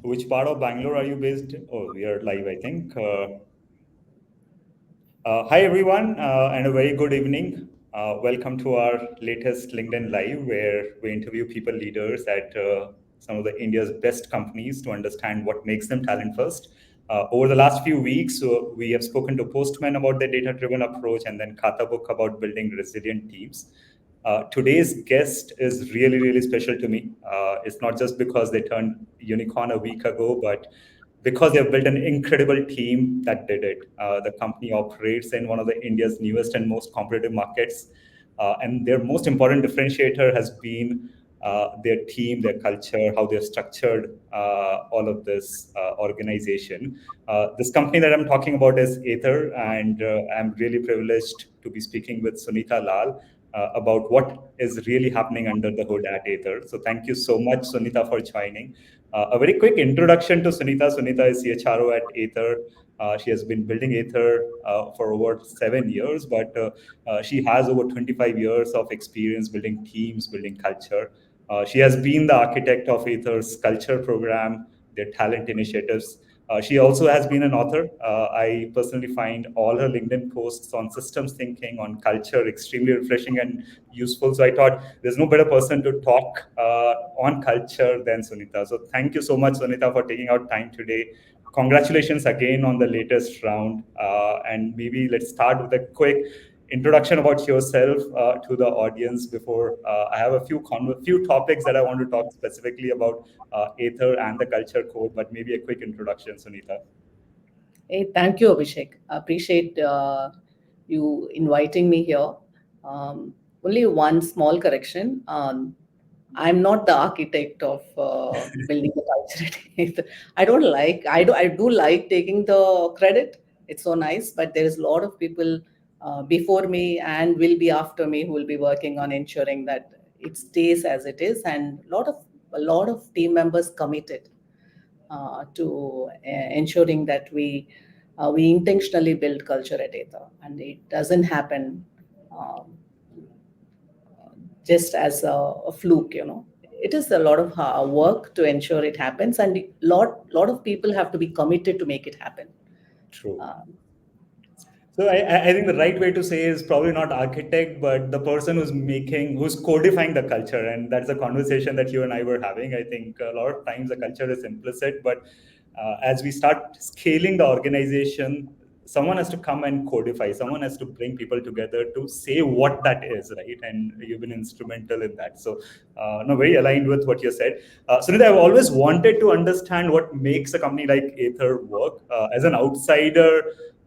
Which part of Bangalore are you based? Oh, we are live, I think. Hi, everyone, and a very good evening. Welcome to our latest LinkedIn Live, where we interview people leaders at some of the India's best companies to understand what makes them talent first. Over the last few weeks, we have spoken to Postman about their data-driven approach and then Kata Book about building resilient teams. Today's guest is really, really special to me. It's not just because they turned unicorn a week ago, but because they've built an incredible team that did it. The company operates in one of the India's newest and most competitive markets. And their most important differentiator has been their team, their culture, how they've structured all of this organization. This company that I'm talking about is Ather, and I'm really privileged to be speaking with Sunitha Lal about what is really happening under the hood at Ather. So thank you so much, Sunitha, for joining. A very quick introduction to Sunitha. Sunitha is CHRO at Ather. She has been building Ather for over 7 years, but she has over 25 years of experience building teams, building culture. She has been the architect of Ather's culture program, their talent initiatives. She also has been an author. I personally find all her LinkedIn posts on systems thinking, on culture, extremely refreshing and useful. So I thought there's no better person to talk on culture than Sunitha. So thank you so much, Sunitha, for taking out time today. Congratulations again on the latest round. And maybe let's start with a quick introduction about yourself to the audience before I have a few topics that I want to talk specifically about Ather and the culture code, but maybe a quick introduction, Sunitha. Hey, thank you, Abhishek. I appreciate you inviting me here. Only one small correction. I'm not the architect of building the culture. I do like taking the credit. It's so nice, but there is a lot of people before me and will be after me who will be working on ensuring that it stays as it is, and a lot of team members committed to ensuring that we intentionally build culture at Ather, and it doesn't happen um, just as a fluke. It is a lot of work to ensure it happens, and lot of people have to be committed to make it happen. True. Um, So I think the right way to say is probably not architect, but the person who's codifying the culture. And that's a conversation that you and I were having. I think a lot of times the culture is implicit, but as we start scaling the organization, someone has to come and codify, someone has to bring people together to say what that is, right? And you've been instrumental in that. So, no, very aligned with what you said. Sunita, I've always wanted to understand what makes a company like Ather work. As an outsider,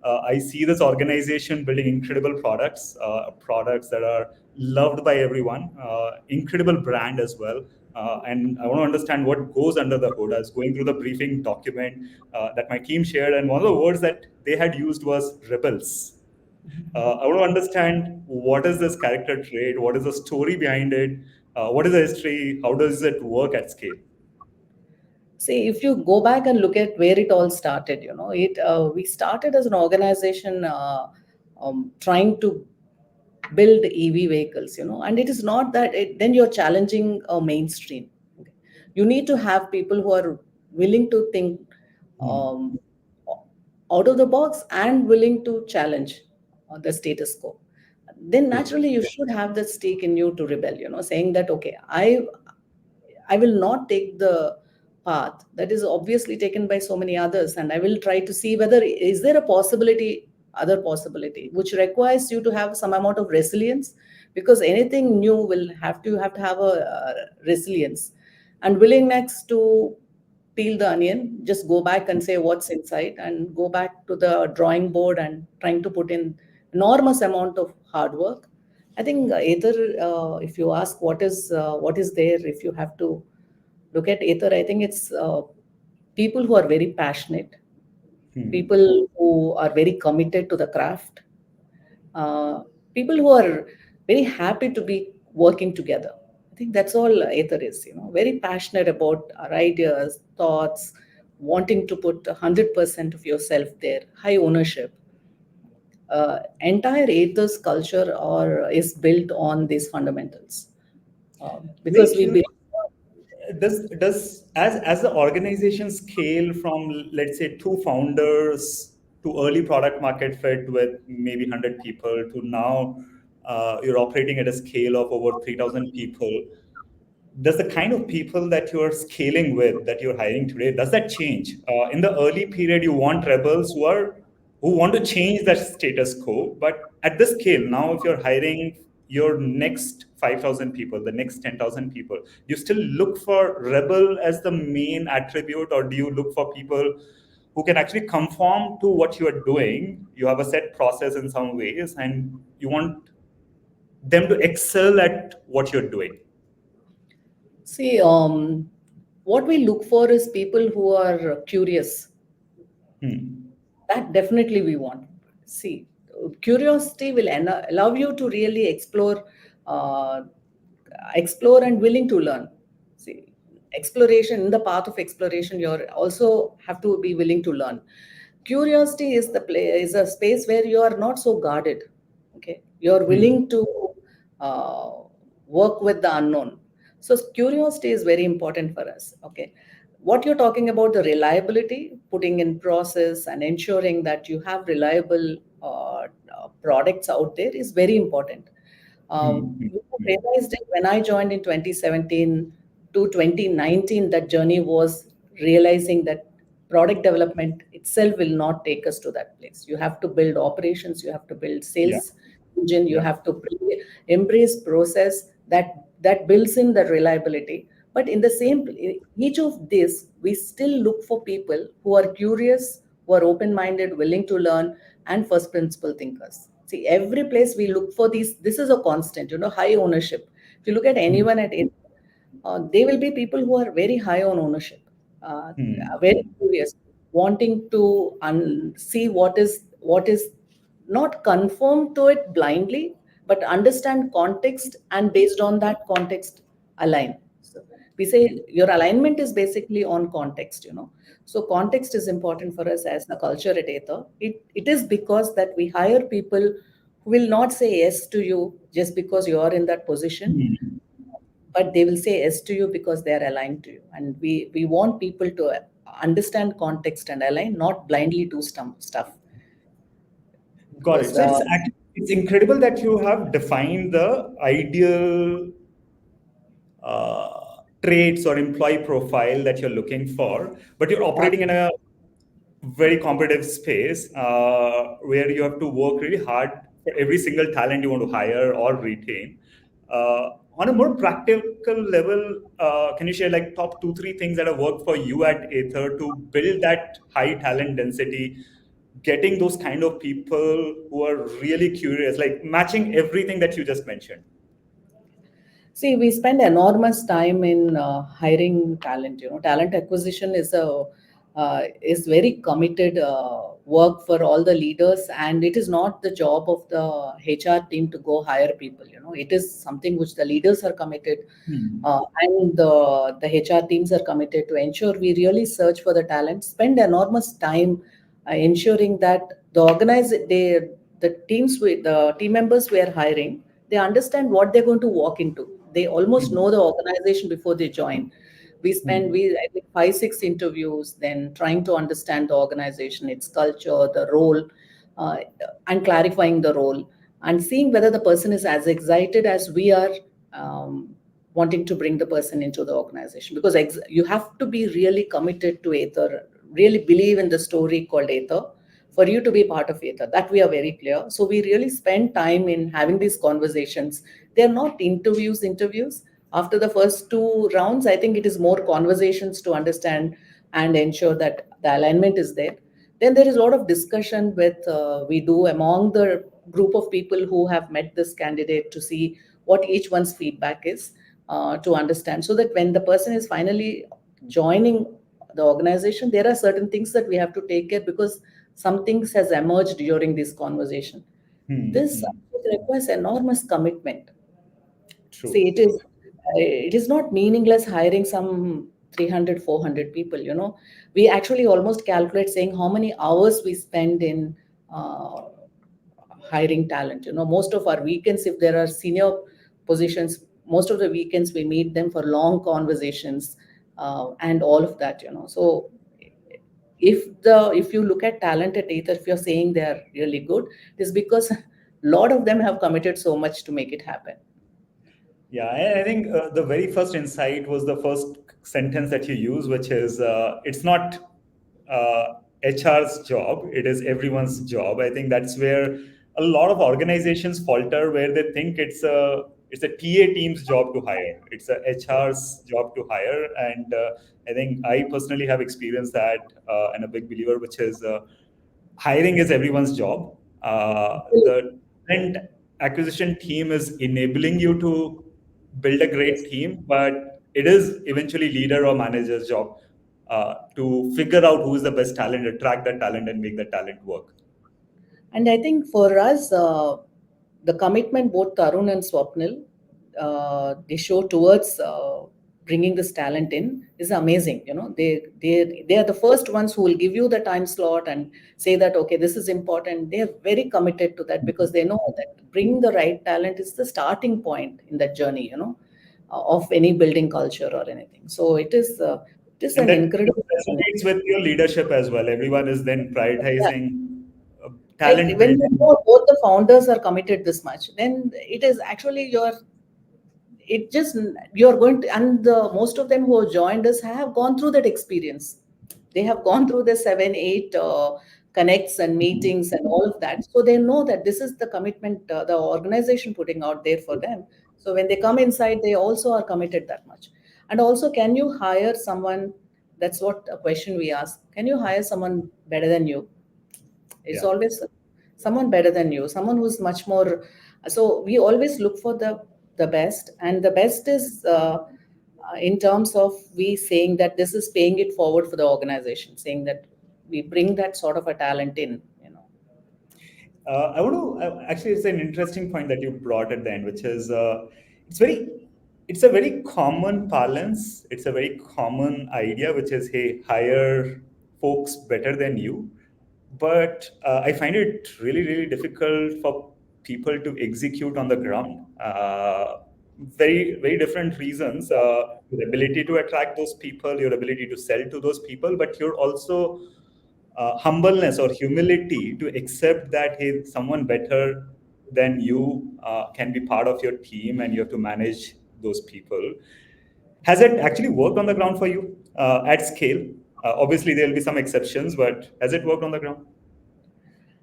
I see this organization building incredible products that are loved by everyone, incredible brand as well. And I want to understand what goes under the hood. I was going through the briefing document that my team shared, and one of the words that they had used was rebels. I want to understand what is this character trait, what is the story behind it, what is the history, how does it work at scale? See, if you go back and look at where it all started, it we started as an organization trying to build EV vehicles, and it is not that then you're challenging a mainstream. Okay. You need to have people who are willing to think Hmm. um, out of the box and willing to challenge the status quo. Then True. naturally you should have the stake in you to rebel, saying that, okay, I will not take the path that is obviously taken by so many others, and I will try to see whether is there a other possibility, which requires you to have some amount of resilience, because anything new will have a resilience and willingness to peel the onion, just go back and say what's inside, and go back to the drawing board and trying to put in enormous amount of hard work. I think either if you ask what is there, if you have to look at Ather, I think it's people who are very passionate, Hmm. people who are very committed to the craft, uh, people who are very happy to be working together. I think that's all Ather is, very passionate about our ideas, thoughts, wanting to put 100% of yourself there, high ownership. Entire Ather's culture or is built on these fundamentals Very because we curious. build. does as the organization scale from, let's say, two founders to early product market fit with maybe 100 people to now you're operating at a scale of over 3,000 people, does the kind of people that you're scaling with, that you're hiring today, does that change? In the early period, you want rebels who want to change the status quo, but at this scale now, if you're hiring your next 5,000 people, the next 10,000 people, do you still look for rebel as the main attribute, or do you look for people who can actually conform to what you are doing? You have a set process in some ways, and you want them to excel at what you're doing. See, what we look for is people who are curious. Hmm. That definitely we want. See, curiosity will allow you to really uh, explore and willing to learn. See, exploration, in the path of exploration, you're also have to be willing to learn. Curiosity is is a space where you are not so guarded. Okay, you're Hmm. willing to uh, work with the unknown. So curiosity is very important for us. Okay, what you're talking about, the reliability, putting in process and ensuring that you have reliable products out there is very important. Hmm. Hmm. We Hmm. realized it when I joined in 2017 to 2019. That journey was realizing that product development itself will not take us to that place. You have to build operations, you have to build Yeah. sales engine, you Yeah. have to embrace process that builds in the reliability. But in the same, each of this, we still look for people who are curious, who are open minded, willing to learn, and first principle thinkers. See, every place we look for these, this is a constant, high ownership. If you look at Hmm. anyone at it, they will be people who are very high on ownership, very Hmm. curious, wanting to see what is not conform to it blindly, but understand context, and based on that context, align. So we say your alignment is basically on context. So context is important for us as a culture at Ather. It is because that we hire people who will not say yes to you just because you are in that position, Hmm. but they will say yes to you because they are aligned to you. And we want people to understand context and align, not blindly do stuff. Got it. Because So it's incredible that you have defined the ideal traits or employee profile that you're looking for, but you're operating in a very competitive space where you have to work really hard for every single talent you want to hire or retain. On a more practical level, can you share like top two, three things that have worked for you at Ather to build that high talent density, getting those kind of people who are really curious, like matching everything that you just mentioned? see, we spend enormous time in hiring talent. Talent acquisition is very committed work for all the leaders, and it is not the job of the HR team to go hire people. It is something which the leaders are committed, Hmm. and the HR teams are committed to ensure we really search for the talent. Spend enormous time ensuring that the team members we are hiring, they understand what they're going to walk into. They almost Hmm. know the organization before they join. We spend Hmm. we I think 5 6 interviews, then trying to understand the organization, its culture, the role, uh, and clarifying the role, and seeing whether the person is as excited as we are, wanting to bring the person into the organization. Because you have to be really committed to Ather, really believe in the story called Ather, for you to be part of Ather. That we are very clear. So we really spend time in having these conversations. They are not interviews. After the first two rounds, I think it is more conversations to understand and ensure that the alignment is there. Then there is a lot of discussion with we do among the group of people who have met this candidate to see what each one's feedback is, to understand, so that when the person is finally joining the organization, there are certain things that we have to take care, because some things has emerged during this conversation. Hmm. This Hmm. requires enormous commitment. True. See, it is not meaningless hiring some 300, 400 people. We actually almost calculate saying how many hours we spend in hiring talent. Most of our weekends, if there are senior positions, most of the weekends we meet them for long conversations, and all of that, so if you look at talent at Ather, if you're saying they're really good, it is because a lot of them have committed so much to make it happen. Yeah, I think the very first insight was the first sentence that you use, which is it's not uh, HR's job, it is everyone's job. I think that's where a lot of organizations falter, where they think it's a TA team's job to hire, it's a HR's job to hire, and I think I personally have experienced that, and a big believer, which is hiring is everyone's job. The talent acquisition team is enabling you to build a great Yes. team, but it is eventually leader or manager's job to figure out who is the best talent, attract that talent, and make that talent work. And I think for us, the commitment both Tarun and Swapnil they show towards bringing this talent in is amazing. They are the first ones who will give you the time slot and say that okay, this is important. They are very committed to that because they know that bringing the right talent is the starting point in that journey. Of any building culture or anything. So it is And an that incredible journey. resonates with your leadership as well. Everyone is then Yeah. prioritizing Like talent when you building. know both the founders are committed this much, then it is actually it just you're going to, and the most of them who have joined us have gone through that experience. They have gone through the 7 8 connects and meetings and all of that, so they know that this is the commitment the organization putting out there for them. So when they come inside, they also are committed that much. And also, can you hire someone? That's what a question we ask. Can you hire someone better than you? It's Yeah. always someone better than you, someone who's much more. So we always look for the best, and the best is in terms of we saying that this is paying it forward for the organization, saying that we bring that sort of a talent in. I want to actually, it's an interesting point that you brought at the end, which is it's very, it's a very common parlance. It's a very common idea, which is, hey, hire folks better than you. But I find it really, really difficult for people to execute on the ground. Very, very different reasons. Your ability to attract those people, your ability to sell to those people, but you're also humbleness or humility to accept that hey, someone better than you can be part of your team and you have to manage those people. Has it actually worked on the ground for you at scale? Obviously, there will be some exceptions, but has it worked on the ground?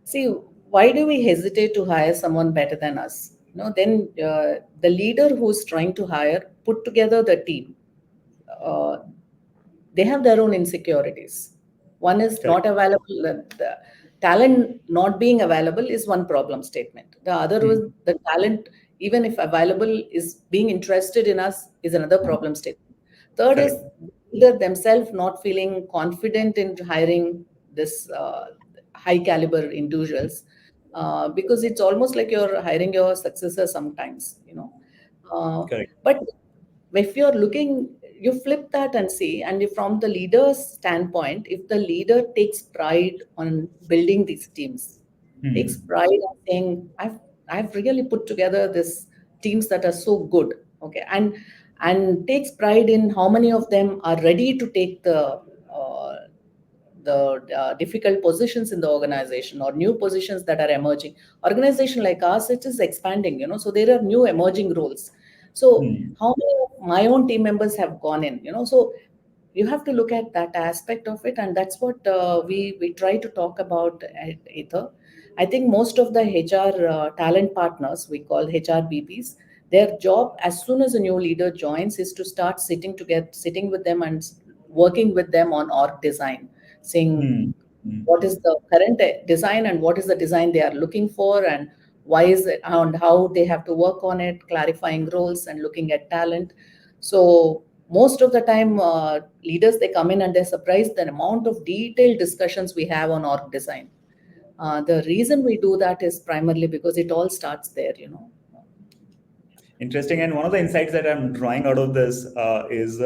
See, why do we hesitate to hire someone better than us? Then the leader who's trying to hire put together the team. uh, they have their own insecurities. One is Correct. not available. The talent not being available is one problem statement. The other was Hmm. the talent, even if available, is being interested in us is another problem statement. Third is Correct. either themselves not feeling confident in hiring this high caliber individuals, because it's almost like you're hiring your successor sometimes. Correct. But if you're looking, you flip that and see, and if from the leader's standpoint, if the leader takes pride on building these teams, takes Hmm. pride in saying, I've really put together this teams that are so good, okay, and takes pride in how many of them are ready to take the difficult positions in the organization or new positions that are emerging. Organization like us, it is expanding, so there are new emerging roles. So Hmm. how many of my own team members have gone in. So you have to look at that aspect of it, and that's what we try to talk about at Ether. I think most of the HR talent partners, we call HRBPs, their job as soon as a new leader joins is to start sitting with them and working with them on org design, saying Hmm. Hmm. what is the current design and what is the design they are looking for, and why is it and how they have to work on it, clarifying roles and looking at talent. So most of the time, leaders, they come in and they're surprised the amount of detailed discussions we have on org design. The reason we do that is primarily because it all starts there. Interesting. And one of the insights that I'm drawing out of this is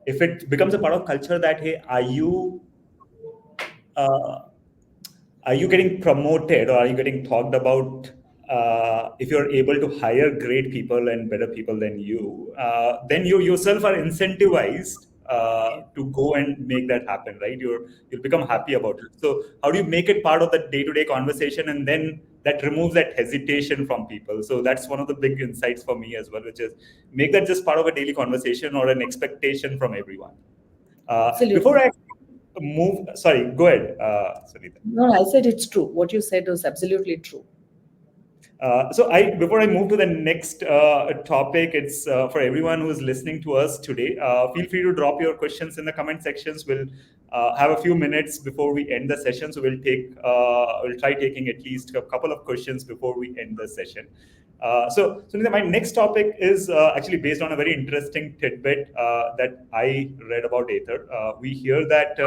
if it becomes a part of culture that hey, uh, are you getting promoted or are you getting talked about if you're able to hire great people and better people than you, then you yourself are incentivized to go and make that happen, right? You'll become happy about it. So how do you make it part of the day-to-day conversation, and then that removes that hesitation from people? So that's one of the big insights for me as well, which is make that just part of a daily conversation or an expectation from everyone. Before Absolutely. I move, sorry, go ahead, Sunita. No, I said it's true. What you said was absolutely true. So before I move to the next topic, it's for everyone who is listening to us today. Feel free to drop your questions in the comment sections. We'll have a few minutes before we end the session, so we'll try taking at least a couple of questions before we end the session. So Sunitha, my next topic is actually based on a very interesting tidbit that I read about Ather. We hear that.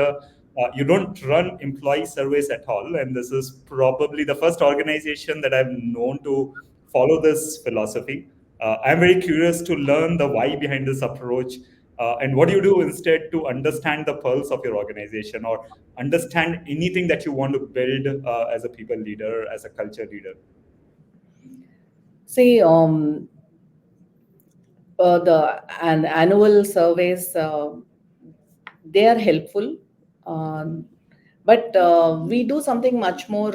You don't run employee surveys at all, and this is probably the first organization that I've known to follow this philosophy. I'm very curious to learn the why behind this approach, and what do you do instead to understand the pulse of your organization or understand anything that you want to build as a people leader, as a culture leader. See, the annual surveys, they are helpful, um, but we do something much more.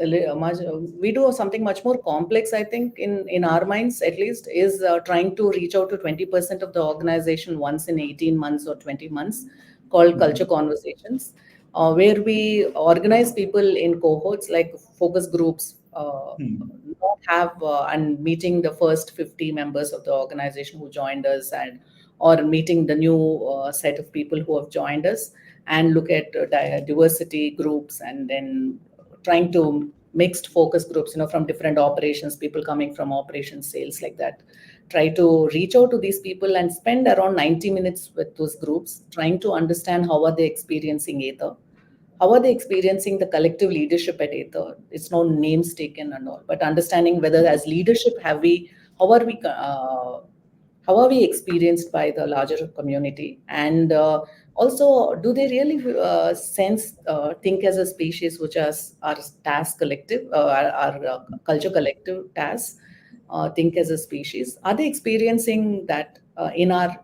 We do something much more complex, I think, in our minds at least, is trying to reach out to 20% of the organization once in 18 months or 20 months, called culture Mhm. conversations, where we organize people in cohorts like focus groups, Hmm. not have and meeting the first 50 members of the organization who joined us, and or meeting the new set of people who have joined us, and look at diversity groups, and then trying to mixed focus groups, from different operations, people coming from operations, sales, like that. Try to reach out to these people and spend around 90 minutes with those groups, trying to understand how are they experiencing Ather, how are they experiencing the collective leadership at Ather. It's no names taken and all, but understanding whether as leadership have we, how are we how are we experienced by the larger community, and also do they really sense think as a species, which is our task collective, our culture collective task, think as a species, are they experiencing that in our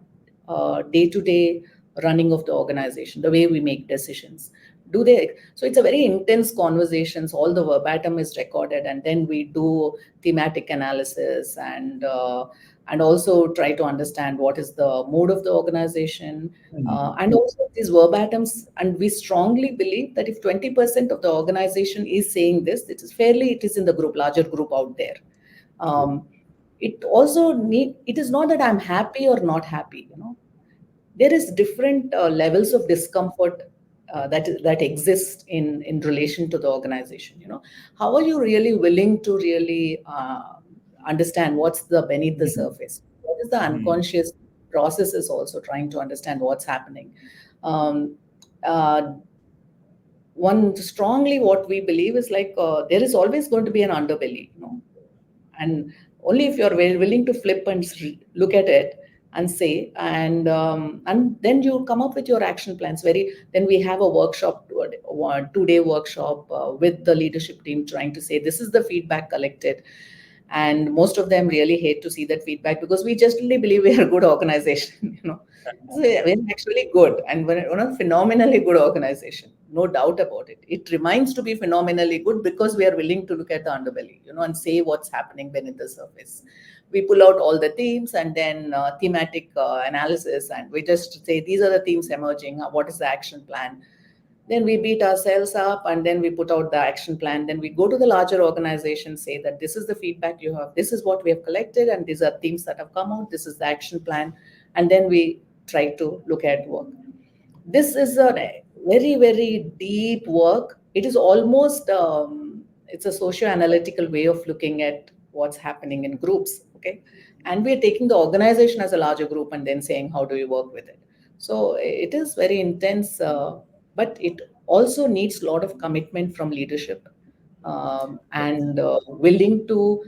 day-to-day running of the organization, the way we make decisions, do they? So it's a very intense conversations, all the verbatim is recorded, and then we do thematic analysis, and also try to understand what is the mood of the organization, Hmm. and also these verbatims. And we strongly believe that if 20% of the organization is saying this, it is in the group, larger group out there. True. um, it is not that I'm happy or not happy, there is different levels of discomfort that exist in relation to the organization. How are you really willing to really understand what's the beneath the Hmm. surface, what is the Hmm. unconscious processes, also trying to understand what's happening. um, uh, One strongly what we believe is like, there is always going to be an underbelly, and only if you're willing to flip and look at it and say, and then you come up with your action plans. Then we have a workshop, 2-day workshop with the leadership team, trying to say this is the feedback collected. And most of them really hate to see that feedback, because we just really believe we are a good organization. So we're actually good, and we're a phenomenally good organization, no doubt about it. It remains to be phenomenally good because we are willing to look at the underbelly, and say what's happening beneath the surface. We pull out all the themes, and then thematic analysis, and we just say these are the themes emerging. What is the action plan? Then we beat ourselves up, and then we put out the action plan. Then we go to the larger organization, say that this is the feedback you have, this is what we have collected, and these are themes that have come out, this is the action plan. And then we try to look at work. This is a very, very deep work. It is almost it's a socio-analytical way of looking at what's happening in groups. Okay, and we are taking the organization as a larger group and then saying how do we work with it. So it is very intense, but it also needs a lot of commitment from leadership, and willing to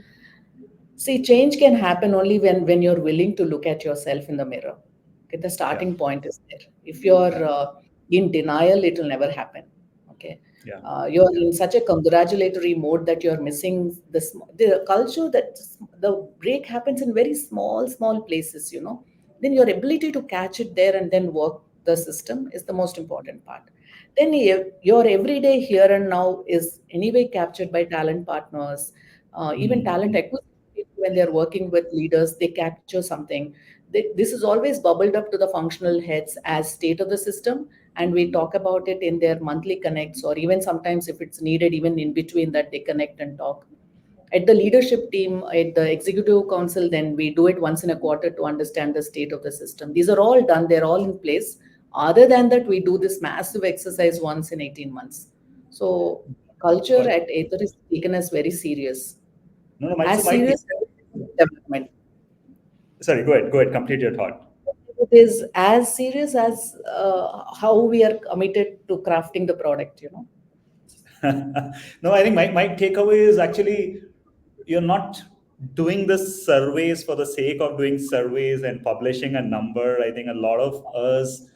see. Change can happen only when you're willing to look at yourself in the mirror. Okay, the Yeah. starting point is there. If you're in denial, it will never happen. Okay, Yeah. You're Yeah. in such a congratulatory mode that you're missing the culture, that the break happens in very small places, then your ability to catch it there and then work the system is the most important part. Then your everyday here and now is anyway captured by talent partners, even talent Mm-hmm. acquisition people, when they're working with leaders, they capture something. This is always bubbled up to the functional heads as state of the system, and we talk about it in their monthly connects, or even sometimes if it's needed, even in between that, they connect and talk. At the leadership team, at the executive council, then we do it once in a quarter to understand the state of the system. These are all done, they're all in place. Other than that, we do this massive exercise once in 18 months. So culture Got it. at Ather is taken as very serious, No, no, so as my take, serious as development. sorry, go ahead. Go ahead. Complete your thought. It is as serious as how we are committed to crafting the product. No, I think my takeaway is actually you're not doing the surveys for the sake of doing surveys and publishing a number. I think a lot of us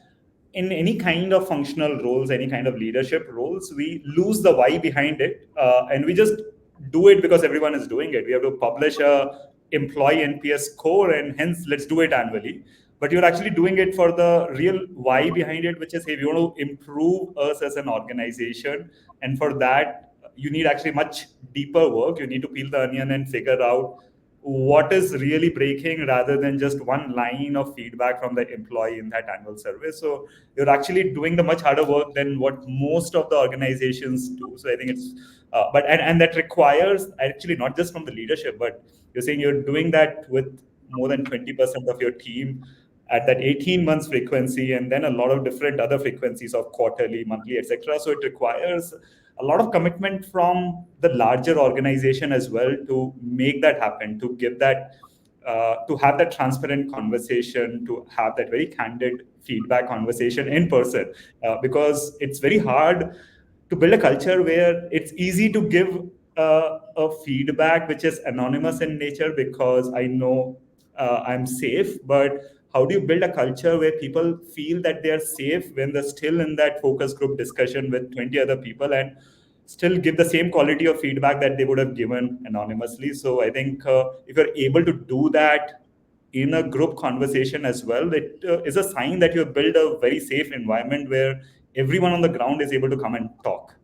in any kind of functional roles, any kind of leadership roles, we lose the why behind it, and we just do it because everyone is doing it. We have to publish a employee NPS score, and hence let's do it annually. But you're actually doing it for the real why behind it, which is, hey, we want to improve us as an organization, and for that you need actually much deeper work. You need to peel the onion and figure out what is really breaking rather than just one line of feedback from the employee in that annual survey. So you're actually doing the much harder work than what most of the organizations do. So I think it's and that requires actually not just from the leadership, but you're saying you're doing that with more than 20% of your team at that 18 months frequency, and then a lot of different other frequencies of quarterly, monthly, etc. So it requires a lot of commitment from the larger organization as well to make that happen, to give that to have that transparent conversation, to have that very candid feedback conversation in person, because it's very hard to build a culture where it's easy to give a feedback which is anonymous in nature because I know I'm safe. But how do you build a culture where people feel that they are safe when they're still in that focus group discussion with 20 other people and still give the same quality of feedback that they would have given anonymously? So I think if you're able to do that in a group conversation as well, it is a sign that you have built a very safe environment where everyone on the ground is able to come and talk.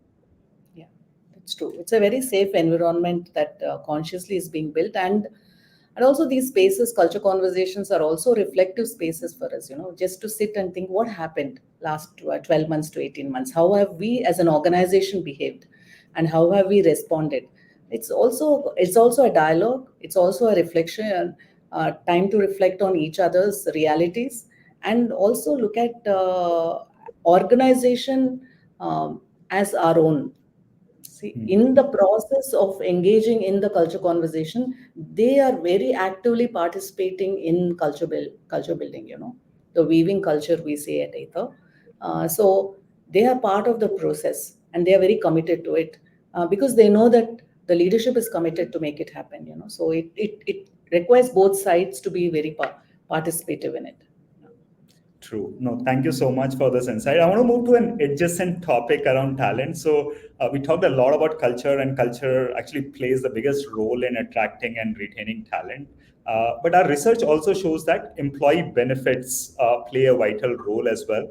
Yeah, that's true. It's a very safe environment that consciously is being built, and also these spaces, culture conversations, are also reflective spaces for us. Just to sit and think what happened last 12 months to 18 months. How have we as an organization behaved, and how have we responded? It's also a dialogue. It's also a reflection, time to reflect on each other's realities, and also look at organization as our own. See, Hmm. in the process of engaging in the culture conversation, they are very actively participating in culture building. The weaving culture we say at Ather. So they are part of the process, and they are very committed to it, because they know that the leadership is committed to make it happen. So it requires both sides to be very participative in it. True. No, thank you so much for this insight. I want to move to an adjacent topic around talent. So, we talked a lot about culture, and culture actually plays the biggest role in attracting and retaining talent. But our research also shows that employee benefits play a vital role as well.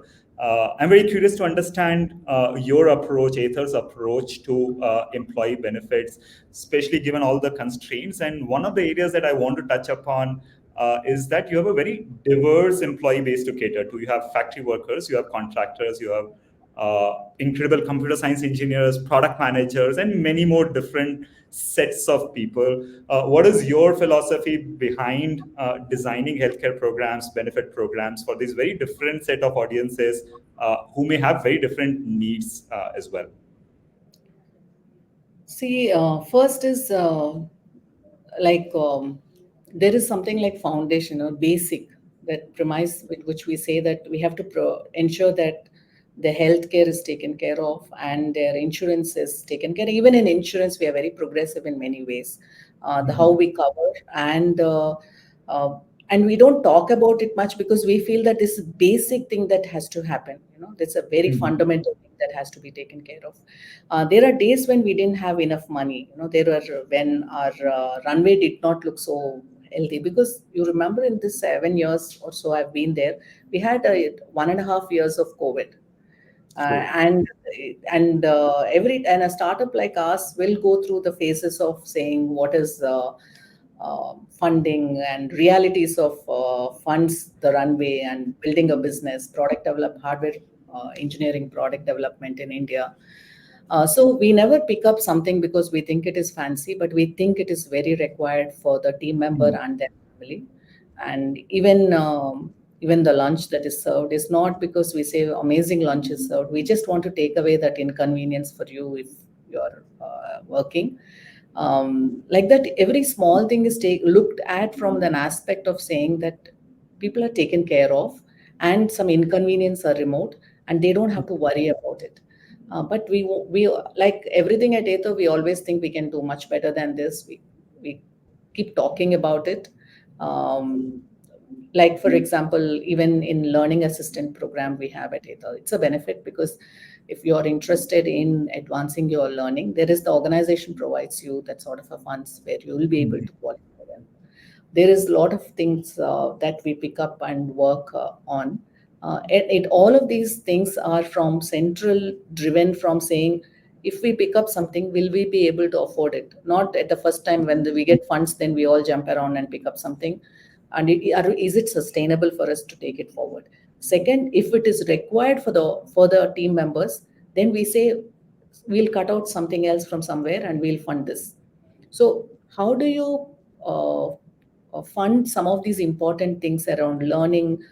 I'm very curious to understand your approach, Ather's approach to employee benefits, especially given all the constraints. And one of the areas that I want to touch upon is that you have a very diverse employee base to cater to. You have factory workers, you have contractors, you have incredible computer science engineers, product managers, and many more different sets of people. What is your philosophy behind designing healthcare programs, benefit programs for these very different set of audiences who may have very different needs as well? See, first is like there is something like foundation or basic, that premise with which we say that we have to ensure that the healthcare is taken care of and their insurance is taken care. Even in insurance, we are very progressive in many ways. The how Mhm. we cover, uh, and we don't talk about it much because we feel that this is basic thing that has to happen. That's a very Mhm. fundamental thing that has to be taken care of. There are days when we didn't have enough money. There were when our runway did not look so healthy, because you remember in this 7 years or so I've been there, we had 1.5 years of COVID, True. and a startup like us will go through the phases of saying what is funding and realities of funds, the runway, and building a business, product develop, hardware engineering, product development in India. So we never pick up something because we think it is fancy, but we think it is very required for the team member Mm. and their family. And even the lunch that is served is not because we say amazing lunch is served. We just want to take away that inconvenience for you if you're working. Like that, every small thing is looked at from an aspect of saying that people are taken care of and some inconvenience are remote and they don't have to worry about it. But we like everything at Ather, we always think we can do much better than this. We keep talking about it. Um, like for example, even in learning assistant program we have at Ather, it's a benefit because if you're interested in advancing your learning, there is the organization provides you that sort of a funds where you will be able Mm. to qualify them. There is a lot of things that we pick up and work on. All of these things are from central driven from saying, if we pick up something, will we be able to afford it? Not at the first time when we get funds, then we all jump around and pick up something. And is it sustainable for us to take it forward? Second, if it is required for the team members, then we say we'll cut out something else from somewhere and we'll fund this. So how do you uh, fund some of these important things around learning,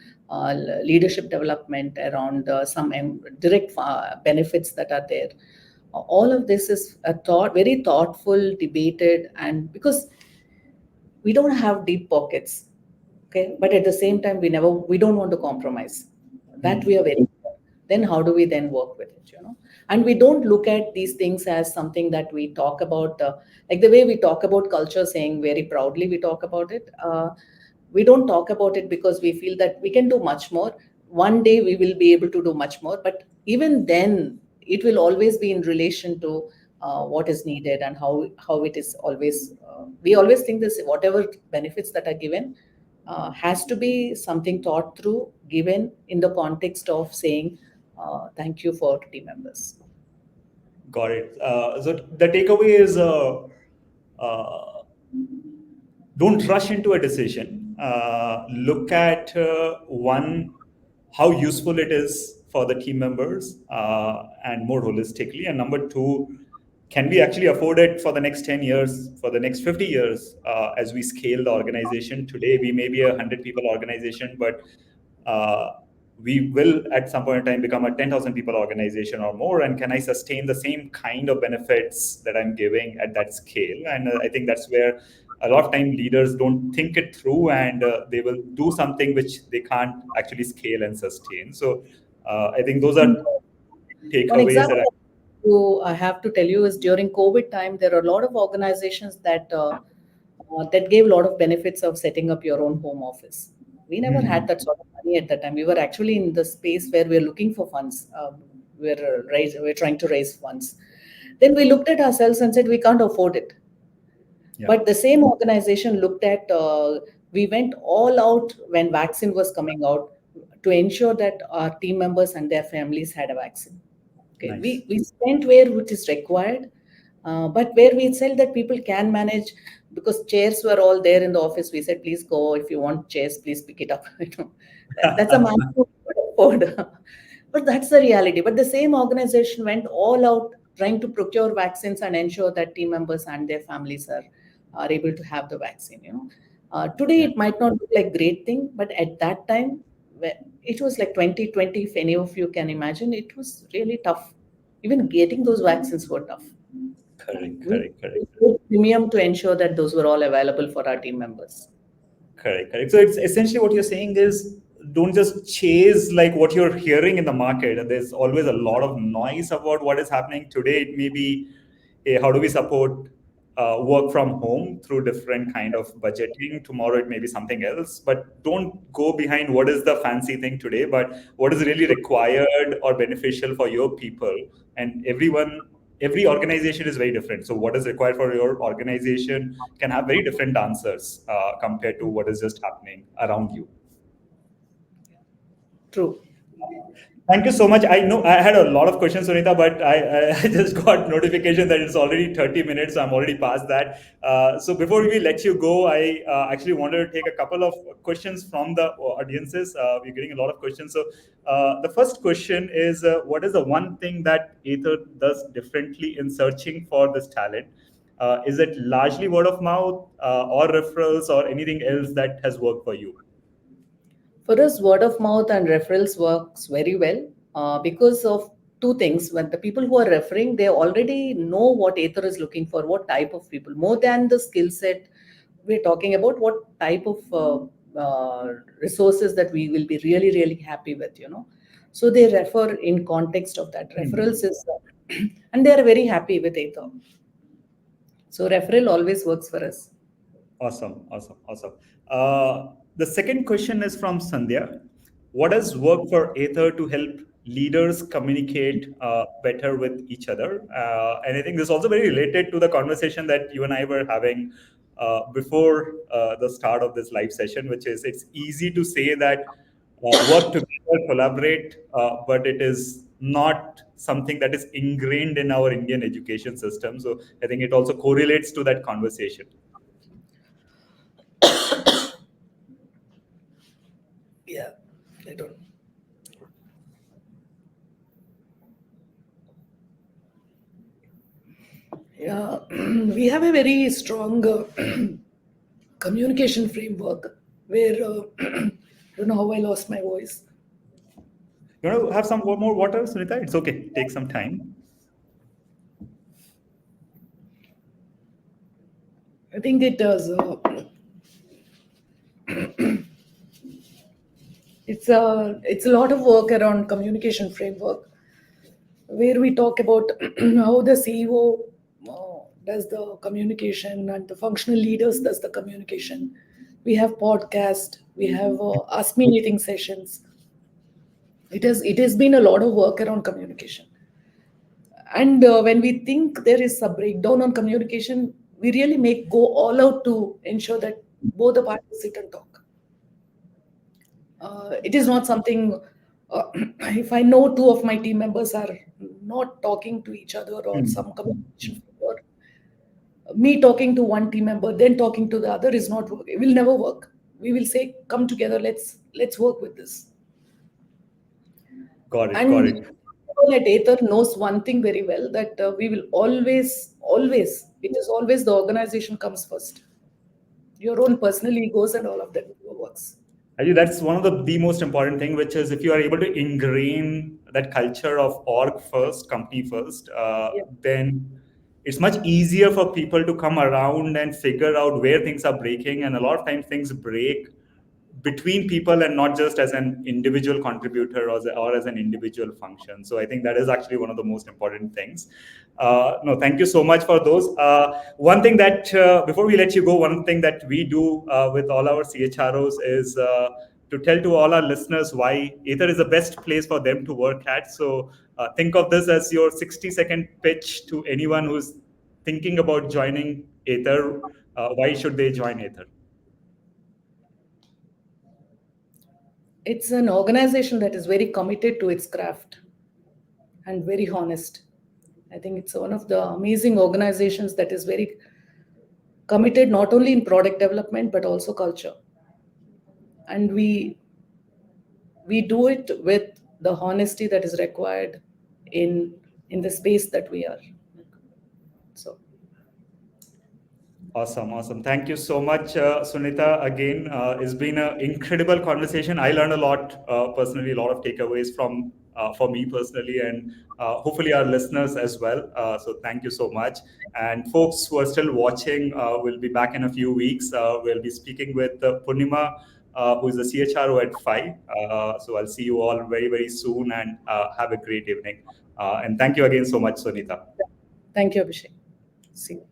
leadership development, around some direct benefits that are there? All of this is very thoughtful, debated, and because we don't have deep pockets, okay, but at the same time we don't want to compromise, that we Mm. are very clear. Then how do we then work with it? And we don't look at these things as something that we talk about, like the way we talk about culture, saying very proudly we talk about it. We don't talk about it because we feel that we can do much more. One day we will be able to do much more, but even then it will always be in relation to what is needed and how it is always. We always think this, whatever benefits that are given has to be something thought through, given in the context of saying thank you for team members. Got it. So the takeaway is uh, don't rush into a decision. Look at one, how useful it is for the team members, and more holistically. And number two, can we actually afford it for the next 10 years, for the next 50 years, as we scale the organization? Today, we may be a 100 people organization, but uh, we will at some point in time become a 10,000 people organization or more. And can I sustain the same kind of benefits that I'm giving at that scale? And I think that's where a lot of time leaders don't think it through, and they will do something which they can't actually scale and sustain. So I think those are One takeaways that example I have to tell you is during COVID time, there are a lot of organizations that gave a lot of benefits of setting up your own home office. We never had Mhm. that sort of money at that time. We were actually in the space where we're looking for funds. We're trying to raise funds. Then we looked at ourselves and said we can't afford it. Yeah, But the same organization looked at, we went all out when vaccine was coming out to ensure that our team members and their families had a vaccine. Okay, nice. we spent where it is required, but where we said that people can manage, because chairs were all there in the office. We said, please go. If you want chairs, please pick it up. That's a maximum we could afford. But that's the reality. But the same organization went all out trying to procure vaccines and ensure that team members and their families are able to have the vaccine. Today Yeah, it might not look like great thing, but at that time, it was like 2020. If any of you can imagine, it was really tough. Even getting those vaccines were tough. correct, We correct, correct. we paid premium to ensure that those were all available for our team members. Correct, correct. So it's essentially what you're saying is, don't just chase like what you're hearing in the market. There's always a lot of noise about what is happening today. It may be, hey, how do we support work from home through different kind of budgeting. Tomorrow it may be something else, but don't go behind what is the fancy thing today, but what is really required or beneficial for your people. And every organization is very different. So what is required for your organization can have very different answers compared to what is just happening around you. True. Thank you so much. I know I had a lot of questions, Sunitha, but I just got notification that it's already 30 minutes. So I'm already past that. So before we let you go, I actually wanted to take a couple of questions from the audiences. We're getting a lot of questions. So the first question is, what is the one thing that Ather does differently in searching for this talent? Is it largely word of mouth or referrals or anything else that has worked for you? For us, word of mouth and referrals works very well because of two things. When the people who are referring, they already know what Ather is looking for, what type of people. More than the skill set, we're talking about what type of resources that we will be really, really happy with, you know. So they refer in context of that. Hmm. Referrals is, and they are very happy with Ather. So referral always works for us. Awesome, awesome, awesome. The second question is from Sandhya. What does work for Ather to help leaders communicate better with each other? And I think this is also very related to the conversation that you and I were having before the start of this live session, which is it's easy to say that work together, collaborate, but it is not something that is ingrained in our Indian education system. So I think it also correlates to that conversation. Yeah, I don't. Yeah, we have a very strong communication framework where I don't know how I lost my voice. You want to have some more water, Sunita? It's okay. Take some time. I think it does. It's a lot of work around communication framework where we talk about how the CEO does the communication and the functional leaders does the communication. We have podcast. We have ask me anything sessions. It has been a lot of work around communication. And when we think there is a breakdown on communication, we really make go all out to ensure that both the parties sit and talk. It is not something. If I know two of my team members are not talking to each other or Hmm. some communication failure, me talking to one team member then talking to the other is not work. It will never work. We will say, "Come together. Let's work with this." Got it. Got And it. people at Ather knows one thing very well that we will always, it is always the organization comes first. Your own personal egos and all of that works. I think that's one of the most important thing, which is if you are able to ingrain that culture of org first, company first, Yeah. then it's much easier for people to come around and figure out where things are breaking. And a lot of times things break between people and not just as an individual contributor or as an individual function. So I think that is actually one of the most important things. No, thank you so much for those. One thing that before we let you go, one thing that we do with all our CHROs is to tell to all our listeners why Ather is the best place for them to work at. So think of this as your 60-second pitch to anyone who's thinking about joining Ather. Why should they join Ather? It's an organization that is very committed to its craft and very honest. I think it's one of the amazing organizations that is very committed not only in product development but also culture. And we do it with the honesty that is required in the space that we are. So Awesome, awesome. Thank you so much, Sunita. Again, it's been an incredible conversation. I learned a lot personally, a lot of takeaways from for me personally, and hopefully our listeners as well. So thank you so much. And folks who are still watching, we'll be back in a few weeks. We'll be speaking with Purnima, who is the CHRO at 5. So I'll see you all very, very soon, and have a great evening. And thank you again so much, Sunita. thank you, Abhishek. See you.